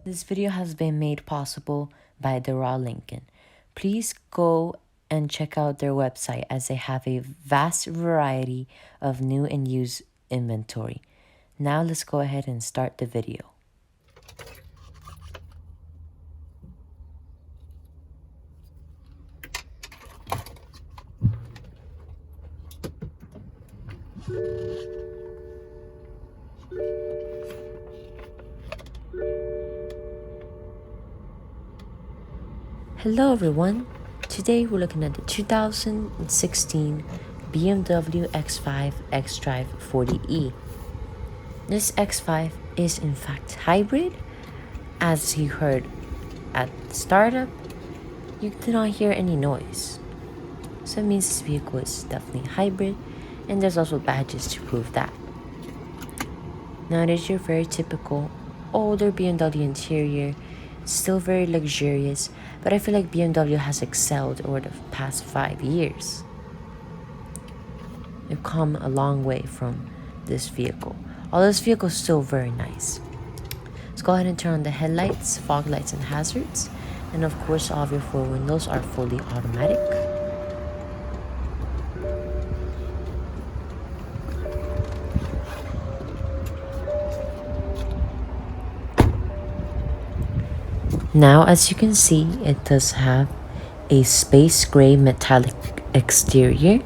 This video has been made possible by the Raw Lincoln. Please go and check out their website as they have a vast variety of new and used inventory. Now let's go ahead and start the video. Hello everyone, today we're looking at the 2016 BMW X5 xDrive 40e. This X5 is in fact hybrid. As you heard at the startup, you did not hear any noise. So it means this vehicle is definitely hybrid, and there's also badges to prove that. Now it is your very typical older BMW interior, still very luxurious, but I feel like BMW has excelled over the past 5 years. They've come a long way from this vehicle. Although this vehicle is still very nice. Let's go ahead and turn on the headlights, fog lights, and hazards. And of course, all of your four windows are fully automatic. Now, as you can see, it does have a space gray metallic exterior.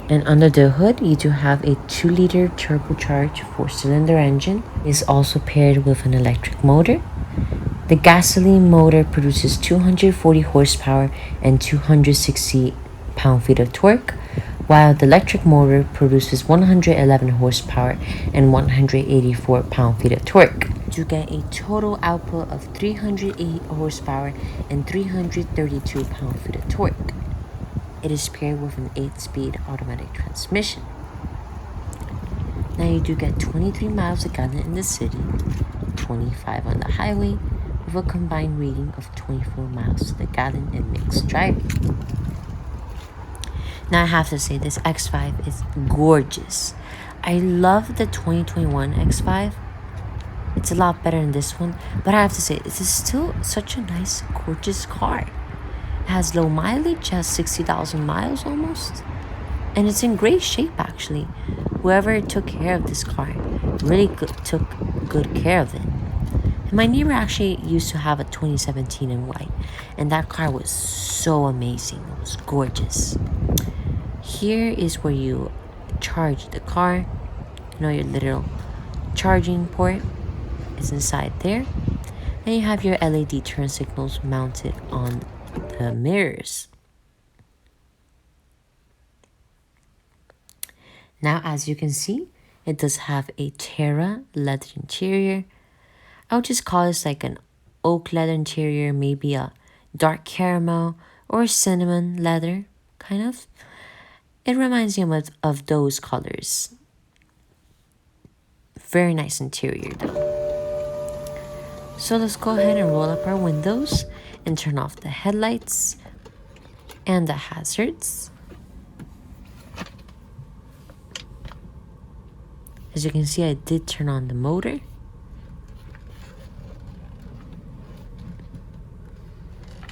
And under the hood, you do have a 2-liter turbocharged 4-cylinder engine. It is also paired with an electric motor. The gasoline motor produces 240 horsepower and 260 pound-feet of torque, while the electric motor produces 111 horsepower and 184 pound-feet of torque. You get a total output of 308 horsepower and 332 pound-feet of torque. It is paired with an 8-speed automatic transmission. Now you do get 23 miles a gallon in the city, 25 on the highway, with a combined rating of 24 miles to the gallon in mixed driving. Now I have to say this X5 is gorgeous. I love the 2021 X5. It's a lot better than this one, but I have to say this is still such a nice, gorgeous car. It has low mileage, has 60,000 miles almost, and it's in great shape actually. Whoever took care of this car really took good care of it. And my neighbor actually used to have a 2017 in white, and that car was so amazing. It was gorgeous. Here is where you charge the car. You know, your little charging port is inside there, and you have your LED turn signals mounted on the mirrors. Now, as you can see, it does have a Terra leather interior. I would just call this like an oak leather interior, maybe a dark caramel or cinnamon leather, kind of. It reminds me of those colors. Very nice interior though. So let's go ahead and roll up our windows and turn off the headlights and the hazards. As you can see, I did turn on the motor.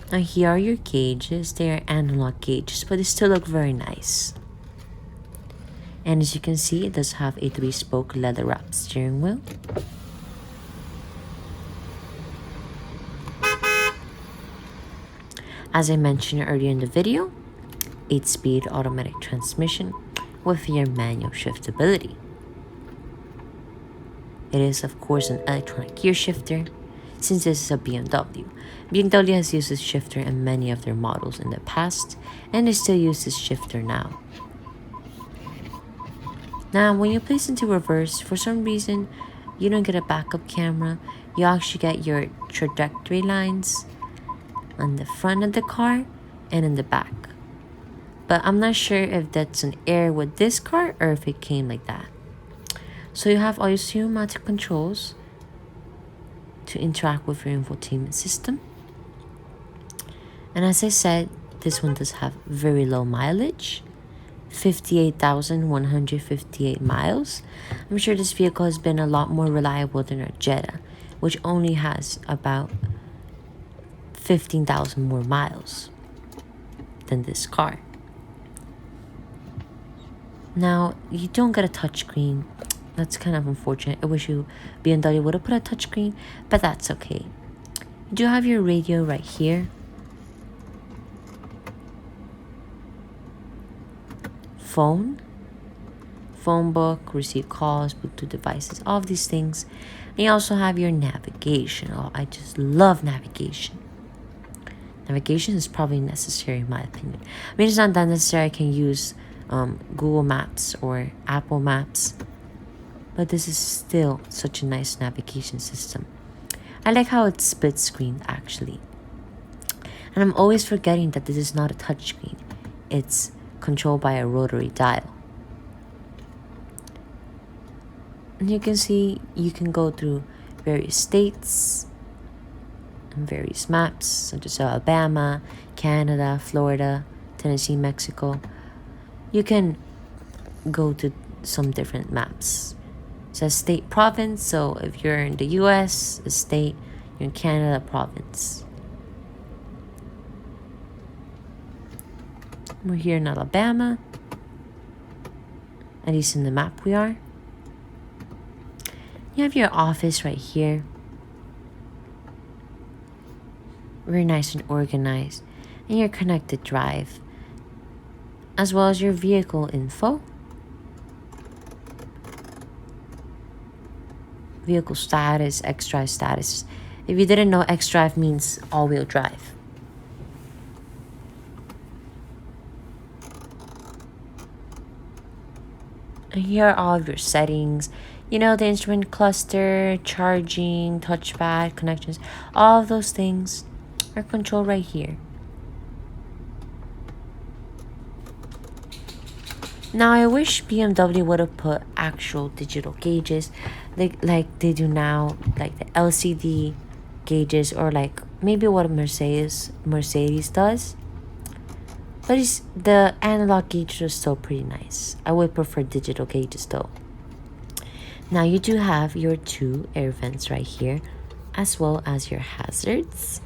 Now here are your gauges. They are analog gauges, but they still look very nice. And as you can see, it does have a 3-spoke leather wrapped steering wheel. As I mentioned earlier in the video, 8-speed automatic transmission with your manual shiftability. It is of course an electronic gear shifter, since this is a BMW. BMW has used this shifter in many of their models in the past, and they still use this shifter now. Now, when you place into reverse, for some reason, you don't get a backup camera. You actually get your trajectory lines on the front of the car and in the back. But I'm not sure if that's an error with this car or if it came like that. So you have all your pneumatic controls to interact with your infotainment system. And as I said, this one does have very low mileage, 58,158 miles. I'm sure this vehicle has been a lot more reliable than our Jetta, which only has about 15,000 more miles than this car. Now, you don't get a touchscreen. That's kind of unfortunate. I wish BMW would have put a touchscreen, but that's okay. You do have your radio right here. Phone book, receive calls, Bluetooth devices, all of these things. And you also have your navigation. Oh, I just love navigation. Navigation is probably necessary in my opinion. I mean, it's not that necessary. I can use Google Maps or Apple Maps, but this is still such a nice navigation system. I like how it's split screen actually. And I'm always forgetting that this is not a touchscreen. It's controlled by a rotary dial. And you can see you can go through various states and various maps, such as Alabama, Canada, Florida, Tennessee, Mexico. You can go to some different maps. It says state, province, so if you're in the US, a state, you're in Canada, province. We're here in Alabama, at least in the map we are. You have your office right here. Very nice and organized. And your connected drive, as well as your vehicle info, vehicle status, xDrive status. If you didn't know, xDrive means all-wheel drive. And here are all of your settings. You know, the instrument cluster, charging, touchpad, connections, all of those things are controlled right here. Now, I wish BMW would have put actual digital gauges like they do now, like the LCD gauges, or like maybe what Mercedes does. But the analog gauges are still pretty nice. I would prefer digital gauges though. Now you do have your 2 air vents right here, as well as your hazards.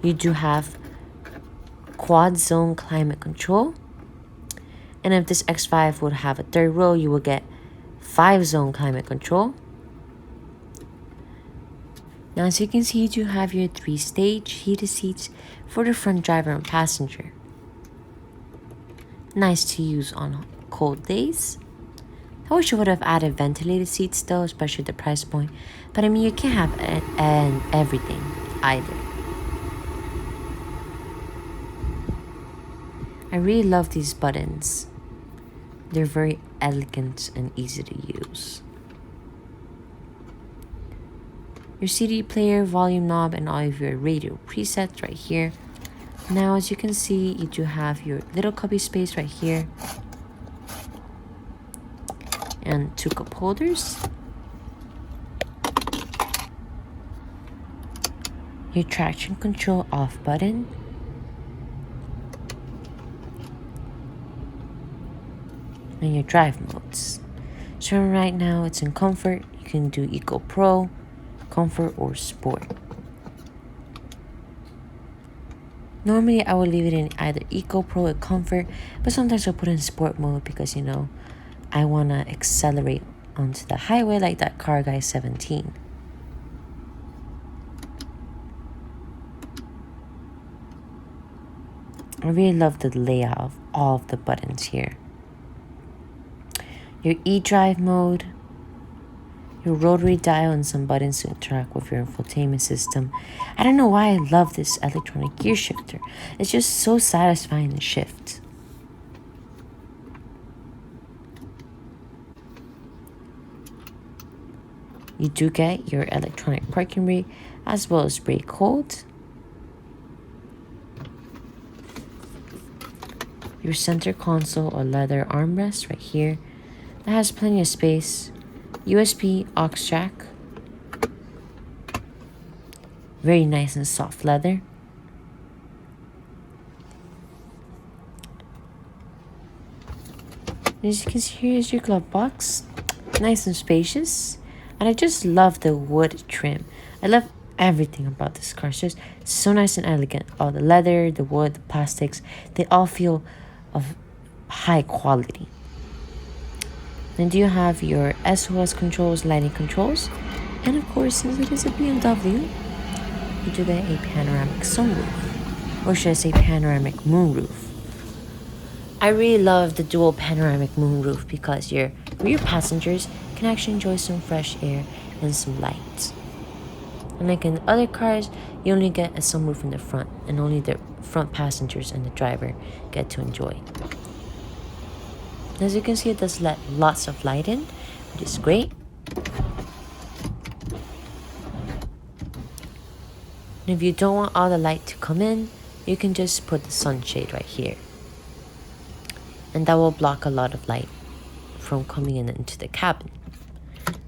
You do have quad zone climate control. And if this X5 would have a 3rd row, you will get 5 zone climate control. Now, as you can see, you do have your 3-stage heated seats for the front driver and passenger. Nice to use on cold days. I wish I would have added ventilated seats though, especially the price point. But I mean, you can't have everything either. I really love these buttons. They're very elegant and easy to use. Your CD player, volume knob, and all of your radio presets right here. Now, as you can see, you do have your little cubby space right here. And 2 cup holders. Your traction control off button. And your drive modes. So right now it's in comfort. You can do Eco Pro, Comfort, or Sport. Normally I would leave it in either Eco Pro or Comfort, but sometimes I'll put it in Sport mode because, you know, I want to accelerate onto the highway like that car guy 17. I really love the layout of all of the buttons here. Your xDrive mode, your rotary dial, and some buttons to interact with your infotainment system. I don't know why I love this electronic gear shifter. It's just so satisfying to shift. You do get your electronic parking brake as well as brake hold. Your center console or leather armrest right here. That has plenty of space. USB aux jack. Very nice and soft leather. As you can see, here is your glove box. Nice and spacious. And I just love the wood trim. I love everything about this car. It's just so nice and elegant. All the leather, the wood, the plastics, they all feel of high quality. Then do you have your SOS controls, lighting controls, and of course, since it is a BMW, you do get a panoramic sunroof, or should I say panoramic moonroof. I really love the dual panoramic moonroof because your rear passengers can actually enjoy some fresh air and some light. Unlike in other cars, you only get a sunroof in the front, and only the front passengers and the driver get to enjoy. As you can see, it does let lots of light in, which is great. And if you don't want all the light to come in, you can just put the sunshade right here. And that will block a lot of light from coming in into the cabin.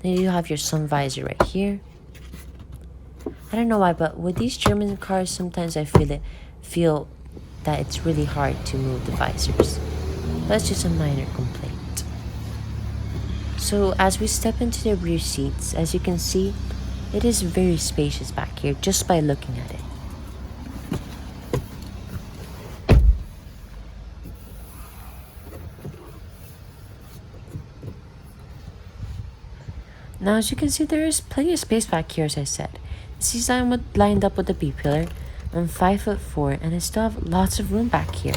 Then you have your sun visor right here. I don't know why, but with these German cars, sometimes I feel that it's really hard to move the visors. That's just a minor complaint. So as we step into the rear seats, as you can see, it is very spacious back here just by looking at it. Now as you can see, there is plenty of space back here, as I said. This is lined up with the B-pillar. I'm 5'4", and I still have lots of room back here.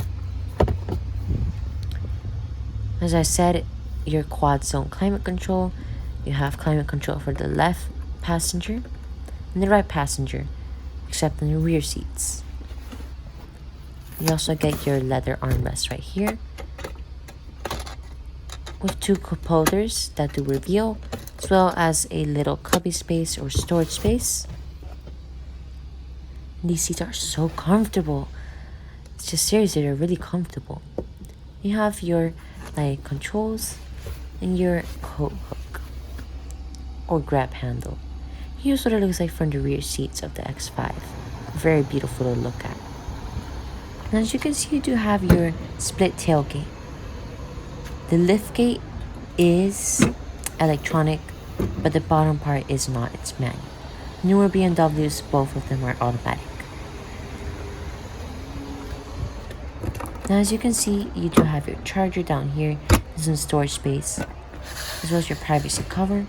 As I said, your quad zone climate control. You have climate control for the left passenger and the right passenger, except in the rear seats. You also get your leather armrest right here, with 2 cup holders that do reveal, as well as a little cubby space or storage space. And these seats are so comfortable. It's just seriously, they're really comfortable. You have your light controls and your coat hook or grab handle. Here's what it looks like from the rear seats of the X5. Very beautiful to look at. And as you can see, you do have your split tailgate. The liftgate is electronic, but the bottom part is not. It's manual. Newer BMWs, both of them are automatic. Now as you can see, you do have your charger down here. There's some storage space, as well as your privacy cover.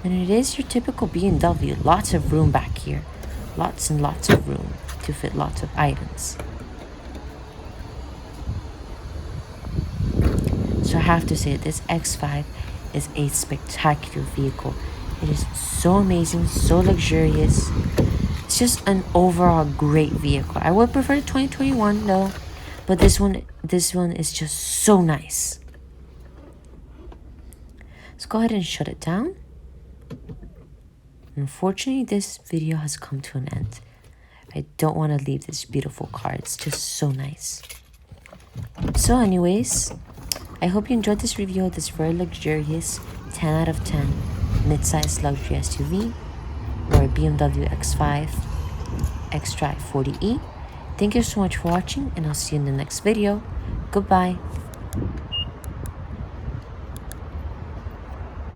And it is your typical BMW. Lots of room back here. Lots and lots of room to fit lots of items. So I have to say, this X5 is a spectacular vehicle. It is so amazing, so luxurious. It's just an overall great vehicle. I would prefer the 2021 though, but this one is just so nice. Let's go ahead and shut it down. Unfortunately, this video has come to an end. I don't want to leave this beautiful car. It's just so nice. So anyways, I hope you enjoyed this review of this very luxurious 10 out of 10 mid-sized luxury SUV, or BMW X5 xDrive 40e. Thank you so much for watching, and I'll see you in the next video. Goodbye.